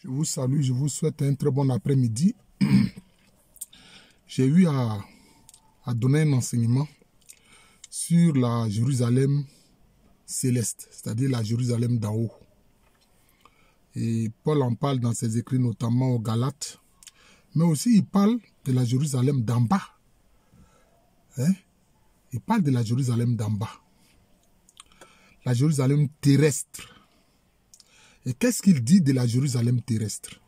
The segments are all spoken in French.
Je vous salue, je vous souhaite un très bon après-midi. J'ai eu à donner un enseignement sur la Jérusalem céleste, c'est-à-dire la Jérusalem d'en haut. Et Paul en parle dans ses écrits, notamment aux Galates, mais aussi il parle de la Jérusalem d'en bas. Il parle de la Jérusalem d'en bas. La Jérusalem terrestre. Et qu'est-ce qu'il dit de la Jérusalem terrestre?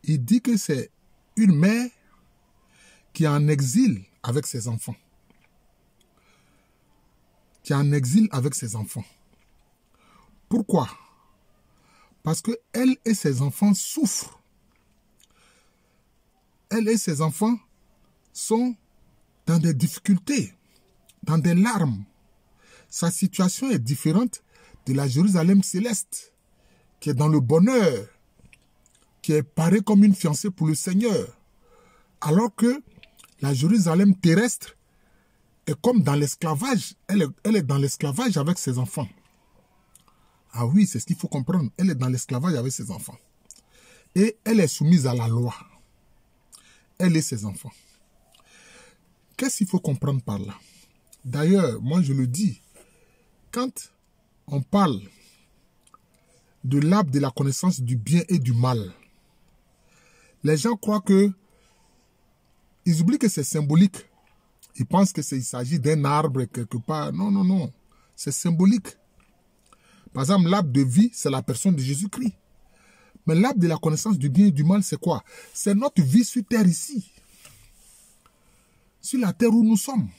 Il dit que c'est une mère qui est en exil avec ses enfants. Qui est en exil avec ses enfants. Pourquoi? Parce que elle et ses enfants souffrent. Elle et ses enfants sont dans des difficultés, dans des larmes. Sa situation est différente de la Jérusalem céleste, qui est dans le bonheur, qui est parée comme une fiancée pour le Seigneur. Alors que la Jérusalem terrestre est comme dans l'esclavage. Elle est dans l'esclavage avec ses enfants. Ah oui, c'est ce qu'il faut comprendre. Elle est dans l'esclavage avec ses enfants. Et elle est soumise à la loi. Elle et ses enfants. Qu'est-ce qu'il faut comprendre par là? D'ailleurs, moi je le dis, quand on parle de l'arbre de la connaissance du bien et du mal, les gens croient que, ils oublient que c'est symbolique. Ils pensent qu'il s'agit d'un arbre quelque part. Non, non, non. C'est symbolique. Par exemple, l'arbre de vie, c'est la personne de Jésus-Christ. Mais l'arbre de la connaissance du bien et du mal, c'est quoi? C'est notre vie sur terre ici. Sur la terre où nous sommes.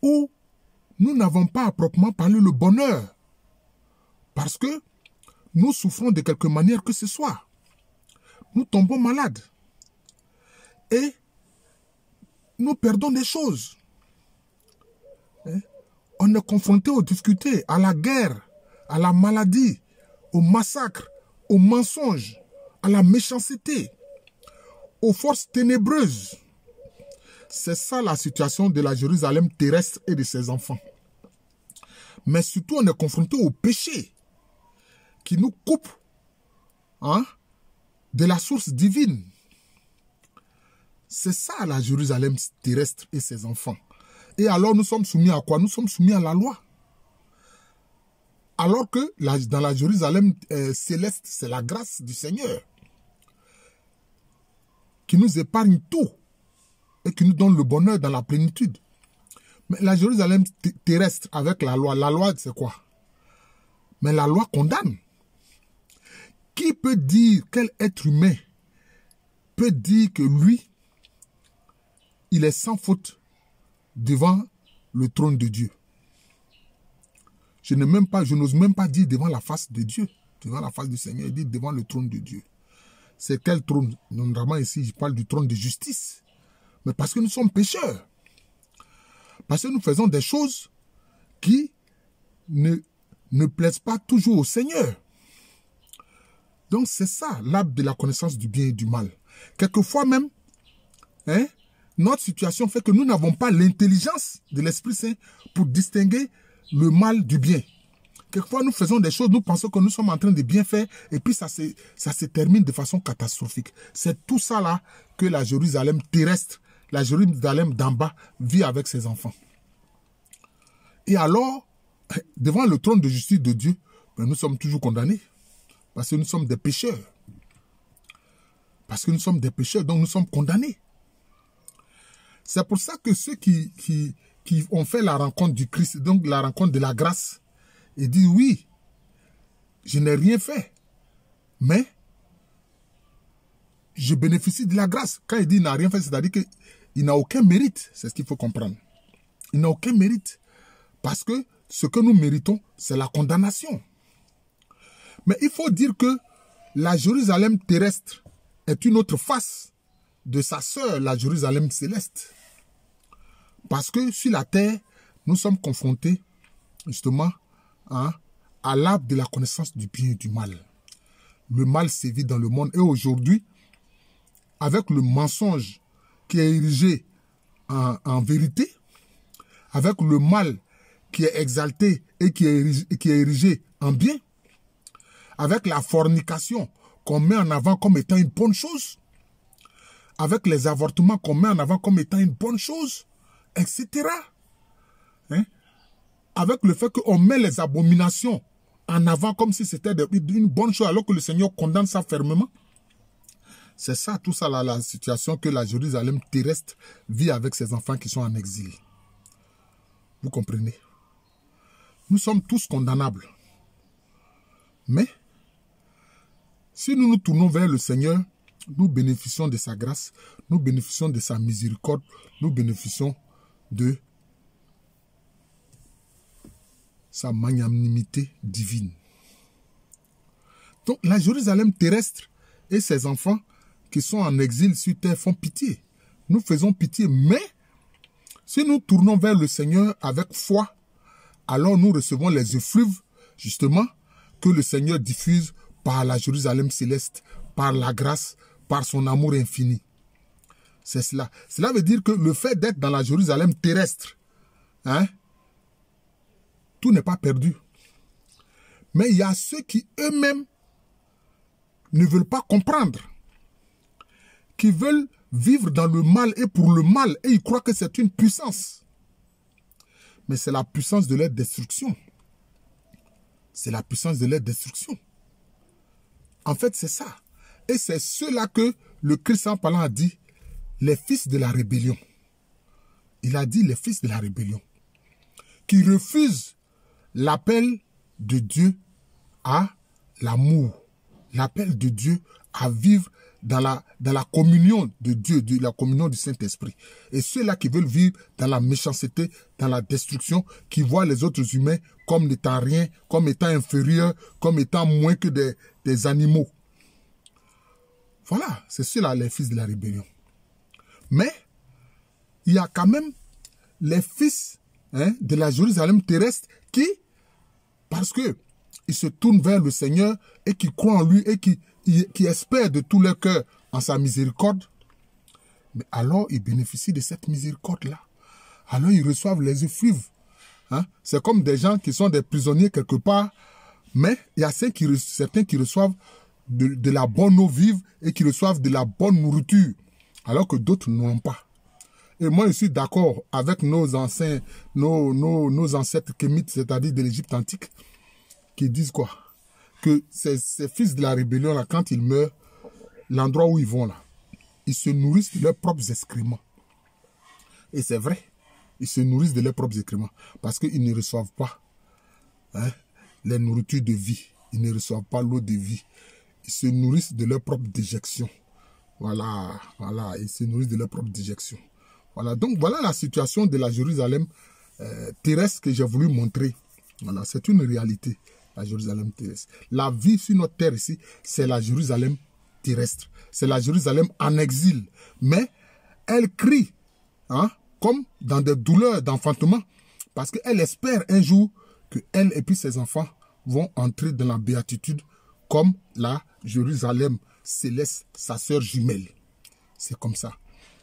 Où nous n'avons pas à proprement parler le bonheur. Parce que nous souffrons de quelque manière que ce soit. Nous tombons malades. Et nous perdons des choses. On est confronté aux difficultés, à la guerre, à la maladie, au massacre, aux mensonges, à la méchanceté, aux forces ténébreuses. C'est ça la situation de la Jérusalem terrestre et de ses enfants. Mais surtout, on est confronté au péché qui nous coupe de la source divine. C'est ça la Jérusalem terrestre et ses enfants. Et alors nous sommes soumis à quoi? Nous sommes soumis à la loi. Alors que dans la Jérusalem céleste, c'est la grâce du Seigneur qui nous épargne tout et qui nous donne le bonheur dans la plénitude. Mais la Jérusalem terrestre avec la loi c'est quoi? Mais la loi condamne. Qui peut dire, quel être humain peut dire que lui, il est sans faute devant le trône de Dieu? Je n'ose même pas dire devant la face de Dieu, devant la face du Seigneur, il dit devant le trône de Dieu. C'est quel trône? Normalement ici, je parle du trône de justice. Mais parce que nous sommes pécheurs. Parce que nous faisons des choses qui ne plaisent pas toujours au Seigneur. Donc c'est ça, l'arbre de la connaissance du bien et du mal. Quelquefois même, notre situation fait que nous n'avons pas l'intelligence de l'Esprit Saint pour distinguer le mal du bien. Quelquefois, nous faisons des choses, nous pensons que nous sommes en train de bien faire, et puis ça se termine de façon catastrophique. C'est tout ça là que la Jérusalem terrestre, la Jérusalem d'en bas, vit avec ses enfants. Et alors, devant le trône de justice de Dieu, nous sommes toujours condamnés. Parce que nous sommes des pécheurs. Parce que nous sommes des pécheurs, donc nous sommes condamnés. C'est pour ça que ceux qui ont fait la rencontre du Christ, donc la rencontre de la grâce, et disent oui, je n'ai rien fait, mais je bénéficie de la grâce. Quand il dit il n'a rien fait, c'est-à-dire qu'il n'a aucun mérite. C'est ce qu'il faut comprendre. Il n'a aucun mérite. Parce que ce que nous méritons, c'est la condamnation. Mais il faut dire que la Jérusalem terrestre est une autre face de sa sœur, la Jérusalem céleste. Parce que sur la terre, nous sommes confrontés justement à l'arbre de la connaissance du bien et du mal. Le mal sévit dans le monde. Et aujourd'hui, avec le mensonge qui est érigé en vérité, avec le mal qui est exalté et qui est érigé en bien, avec la fornication qu'on met en avant comme étant une bonne chose, avec les avortements qu'on met en avant comme étant une bonne chose, etc. Hein? Avec le fait qu'on met les abominations en avant comme si c'était une bonne chose, alors que le Seigneur condamne ça fermement. C'est ça, tout ça, là, la situation que la Jérusalem terrestre vit avec ses enfants qui sont en exil. Vous comprenez? Nous sommes tous condamnables. Mais, si nous nous tournons vers le Seigneur, nous bénéficions de sa grâce, nous bénéficions de sa miséricorde, nous bénéficions de sa magnanimité divine. Donc, la Jérusalem terrestre et ses enfants qui sont en exil sur terre font pitié. Nous faisons pitié, mais si nous tournons vers le Seigneur avec foi, alors nous recevons les effluves, justement, que le Seigneur diffuse par la Jérusalem céleste, par la grâce, par son amour infini. C'est cela. Cela veut dire que le fait d'être dans la Jérusalem terrestre, hein, tout n'est pas perdu. Mais il y a ceux qui eux-mêmes ne veulent pas comprendre, qui veulent vivre dans le mal et pour le mal, et ils croient que c'est une puissance. Mais c'est la puissance de leur destruction. C'est la puissance de leur destruction. En fait, c'est ça. Et c'est cela que le Christ en parlant a dit, les fils de la rébellion. Il a dit les fils de la rébellion, qui refusent l'appel de Dieu à l'amour, l'appel de Dieu à vivre dans la communion de Dieu, la communion du Saint-Esprit. Et ceux-là qui veulent vivre dans la méchanceté, dans la destruction, qui voient les autres humains comme n'étant rien, comme étant inférieurs, comme étant moins que des animaux. Voilà, c'est ceux-là les fils de la rébellion. Mais, il y a quand même les fils de la Jérusalem terrestre qui, parce que ils se tournent vers le Seigneur et qui croient en lui et qui espèrent de tout leur cœur en sa miséricorde, mais alors ils bénéficient de cette miséricorde-là. Alors ils reçoivent les effluves. Hein? C'est comme des gens qui sont des prisonniers quelque part, mais il y a certains qui reçoivent de la bonne eau vive et qui reçoivent de la bonne nourriture, alors que d'autres n'en ont pas. Et moi, je suis d'accord avec nos ancêtres kémites, c'est-à-dire de l'Égypte antique, qui disent quoi? Que ces fils de la rébellion, là, quand ils meurent, l'endroit où ils vont, là, ils se nourrissent de leurs propres excréments. Et c'est vrai, ils se nourrissent de leurs propres excréments, parce qu'ils ne reçoivent pas les nourritures de vie, ils ne reçoivent pas l'eau de vie, ils se nourrissent de leurs propres déjections. Voilà, ils se nourrissent de leurs propres déjections. Voilà, donc voilà la situation de la Jérusalem terrestre que j'ai voulu montrer. Voilà, c'est une réalité, la Jérusalem terrestre. La vie sur notre terre ici, c'est la Jérusalem terrestre. C'est la Jérusalem en exil. Mais elle crie, comme dans des douleurs d'enfantement, parce qu'elle espère un jour que elle et puis ses enfants vont entrer dans la béatitude comme la Jérusalem céleste, sa sœur jumelle. C'est comme ça.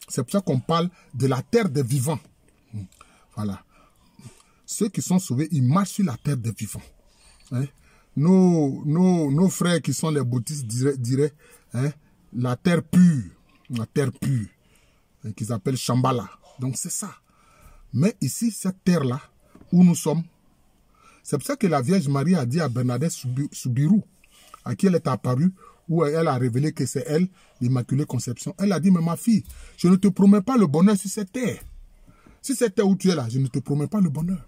C'est pour ça qu'on parle de la terre des vivants. Voilà. Ceux qui sont sauvés, ils marchent sur la terre des vivants. Nos frères qui sont les bouddhistes diraient la terre pure, qu'ils appellent Shambhala. Donc c'est ça. Mais ici, cette terre-là, où nous sommes, c'est pour ça que la Vierge Marie a dit à Bernadette Soubirous, à qui elle est apparue, où elle a révélé que c'est elle, l'Immaculée Conception. Elle a dit, mais ma fille, je ne te promets pas le bonheur sur cette terre. Si cette terre où tu es là, je ne te promets pas le bonheur.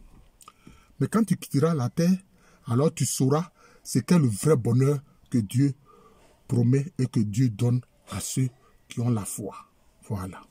Mais quand tu quitteras la terre, alors tu sauras ce qu'est le vrai bonheur que Dieu promet et que Dieu donne à ceux qui ont la foi. Voilà.